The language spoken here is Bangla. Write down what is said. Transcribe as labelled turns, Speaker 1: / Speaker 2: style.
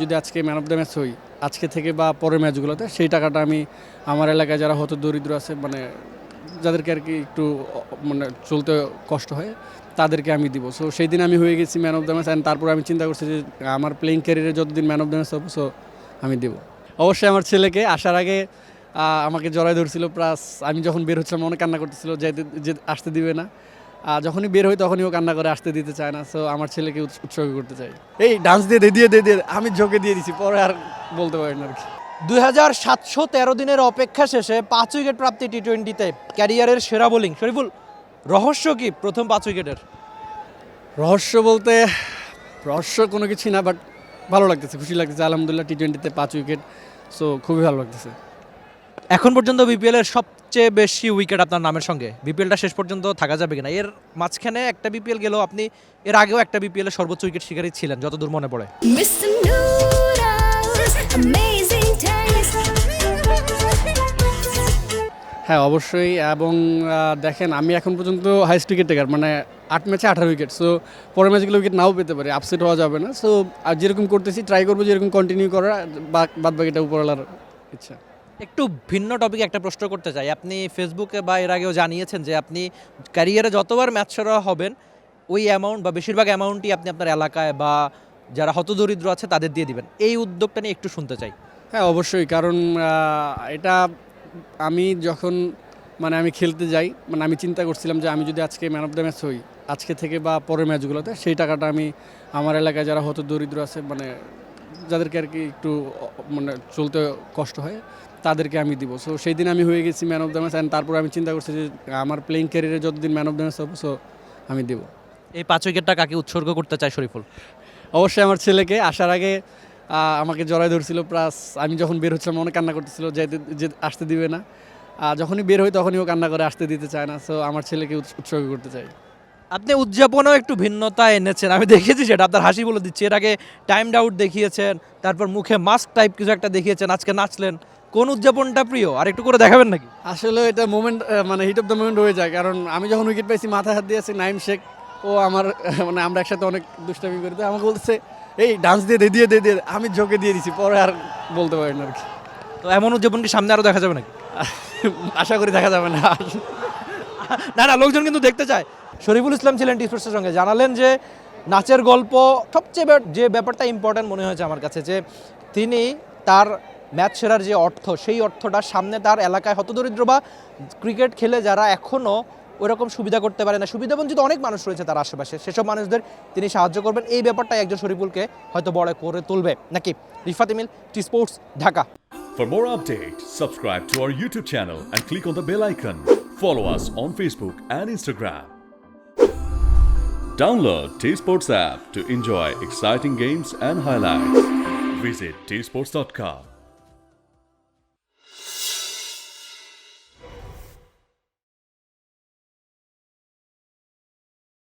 Speaker 1: যদি আজকে ম্যান অফ দ্য ম্যাচ হই আজকে থেকে বা পরের ম্যাচগুলোতে সেই টাকাটা আমি আমার এলাকায় যারা হয়তো দরিদ্র আছে মানে যাদেরকে আর কি একটু মানে চলতে কষ্ট হয় তাদেরকে আমি দিব। সো সেই দিন আমি হয়ে গেছি man of the match and তারপর আমি চিন্তা করছি যে আমার প্লেইং ক্যারিয়ারে যতদিন ম্যান অফ দ্য ম্যাচ হবে সো আমি দেব। অবশ্যই আমার ছেলেকে আসার আগে আমাকে জড়ায় ধরছিল, প্লাস আমি যখন বের হচ্ছিলাম অনেক কান্না করতেছিল যে আসতে দিবে না। যখনই বের হই তখনই ও কান্না করে, আসতে দিতে চায় না। সো আমার ছেলেকে উৎসর্গ করতে চাই। এই ডান্স দিয়ে আমি ঝোঁকে দিয়ে দিছি, পরে আর বলতে পারি না আর কি।
Speaker 2: 2713 দিনের অপেক্ষা শেষে 5 উইকেট প্রাপ্তি টি-20তে ক্যারিয়ারের সেরা বোলিং। শরীফুল, রহস্য কি প্রথম 5 উইকেটের?
Speaker 1: রহস্য বলতে রহস্য কোনো কিছুই না, বাট ভালো লাগতেছে, খুশি লাগতেছে। আলহামদুলিল্লাহ টি-20তে 5 উইকেট, সো খুবই ভালো লাগতেছে।
Speaker 2: এখন পর্যন্ত বিপিএলের সবচেয়ে বেশি উইকেট আপনার নামের সঙ্গে, বিপিএলটা শেষ পর্যন্ত থাকা যাবে কিনা? এর মাঝখানে একটা বিপিএল গেলেও আপনি এর আগেও একটা বিপিএলের সর্বোচ্চ উইকেট শিকারী ছিলেন যতদূর মনে পড়ে।
Speaker 3: Mr. Noodles, amazing taste.
Speaker 1: হ্যাঁ অবশ্যই, এবং দেখেন আমি এখন পর্যন্ত হাইস্ট উইকেট টেকার, মানে 8 ম্যাচে 18 উইকেট। সো পরের ম্যাচগুলো উইকেট নাও পেতে পারে, আপসেট হওয়া যাবে না। সো আর যেরকম করতেছি ট্রাই করবো যেরকম কন্টিনিউ করার, বাদ বাকিটা উপরওয়ালার ইচ্ছা।
Speaker 2: একটু ভিন্ন টপিকে একটা প্রশ্ন করতে চাই। আপনি ফেসবুকে বা এর আগেও জানিয়েছেন যে আপনি ক্যারিয়ারে যতবার ম্যাচ সেরা হবেন ওই অ্যামাউন্ট বা বেশিরভাগ অ্যামাউন্টই আপনি আপনার এলাকায় বা যারা হতদরিদ্র আছে তাদের দিয়ে দিবেন। এই উদ্যোগটা নিয়ে একটু শুনতে চাই।
Speaker 1: হ্যাঁ অবশ্যই, কারণ এটা আমি যখন মানে আমি খেলতে যাই, মানে আমি চিন্তা করছিলাম যে আমি যদি আজকে ম্যান অফ দ্য ম্যাচ হই আজকে থেকে বা পরের ম্যাচগুলোতে সেই টাকাটা আমি আমার এলাকায় যারা হয়তো দরিদ্র আছে মানে যাদেরকে আর কি একটু মানে চলতে কষ্ট হয় তাদেরকে আমি দিব। সো সেই দিন আমি হয়ে গেছি man of the match and তারপর আমি চিন্তা করছি যে আমার প্লেইং ক্যারিয়ারে যতদিন ম্যান অফ দ্য ম্যাচ হবে সো আমি দেব।
Speaker 2: এই 5 উইকেটটা কাকে উৎসর্গ করতে চাই শরীফুল?
Speaker 1: অবশ্যই আমার ছেলেকে। আসার আগে আমাকে জড়ায় ধরছিল, প্লাস আমি যখন বের হচ্ছিলাম অনেক কান্না করতেছিল যে আসতে দিবে না। যখনই বের হই তখনই ও কান্না করে, আসতে দিতে চায় না। সো আমার ছেলেকে উৎসর্গ করতে চাই।
Speaker 2: আপনি উদযাপনেও একটু ভিন্নতা এনেছেন, আমি দেখেছি সেটা। আপনার হাসি বলে দিচ্ছি, এর আগে টাইমড আউট দেখিয়েছেন, তারপর মুখে মাস্ক টাইপ কিছু একটা দেখিয়েছেন, আজকে নাচলেন। কোন উদযাপনটা প্রিয় আর একটু করে দেখাবেন নাকি?
Speaker 1: আসলে এটা মোমেন্ট, মানে হিট অফ দ্য মোমেন্ট হয়ে যায়, কারণ আমি যখন উইকেট পাইছি মাথায় হাত দিয়েছি নাইম শেখ, ও আমার মানে আমরা একসাথে অনেক দুষ্টামি করি, তো আমাকে বলছে এই ডান্স দিয়ে আমি ঝোঁকে দিয়ে দিছি, পরে আর বলতে পারি না আর কি।
Speaker 2: তো এমন উদযাপন কি সামনে আরও দেখা যাবে নাকি?
Speaker 1: আশা করি দেখা যাবে না।
Speaker 2: না না, লোকজন কিন্তু দেখতে চায়। শরীফুল ইসলাম ছিলেন টি স্পোর্টসের সঙ্গে, জানালেন যে নাচের গল্প সবচেয়ে যে ব্যাপারটা ইম্পর্ট্যান্ট মনে হয়েছে আমার কাছে, যে তিনি তার ম্যাচ সেরার যে অর্থ, সেই অর্থটা সামনে তার এলাকায় হতদরিদ্র বা ক্রিকেট খেলে যারা এখনও ওইরকম সুবিধা করতে পারে না, সুবিধাবঞ্চিত অনেক মানুষ রয়েছে তার আশেপাশে, সেসব মানুষদের তিনি সাহায্য করবেন। এই ব্যাপারটাই একজন শরীফুলকে হয়তো বড় করে তুলবে নাকি? Rifat Emil, T Sports, Dhaka.
Speaker 4: For more updates, subscribe to our YouTube channel and click on the bell icon. Follow us on Facebook and Instagram. Download T Sports app to enjoy exciting games and highlights. Visit tsports.com.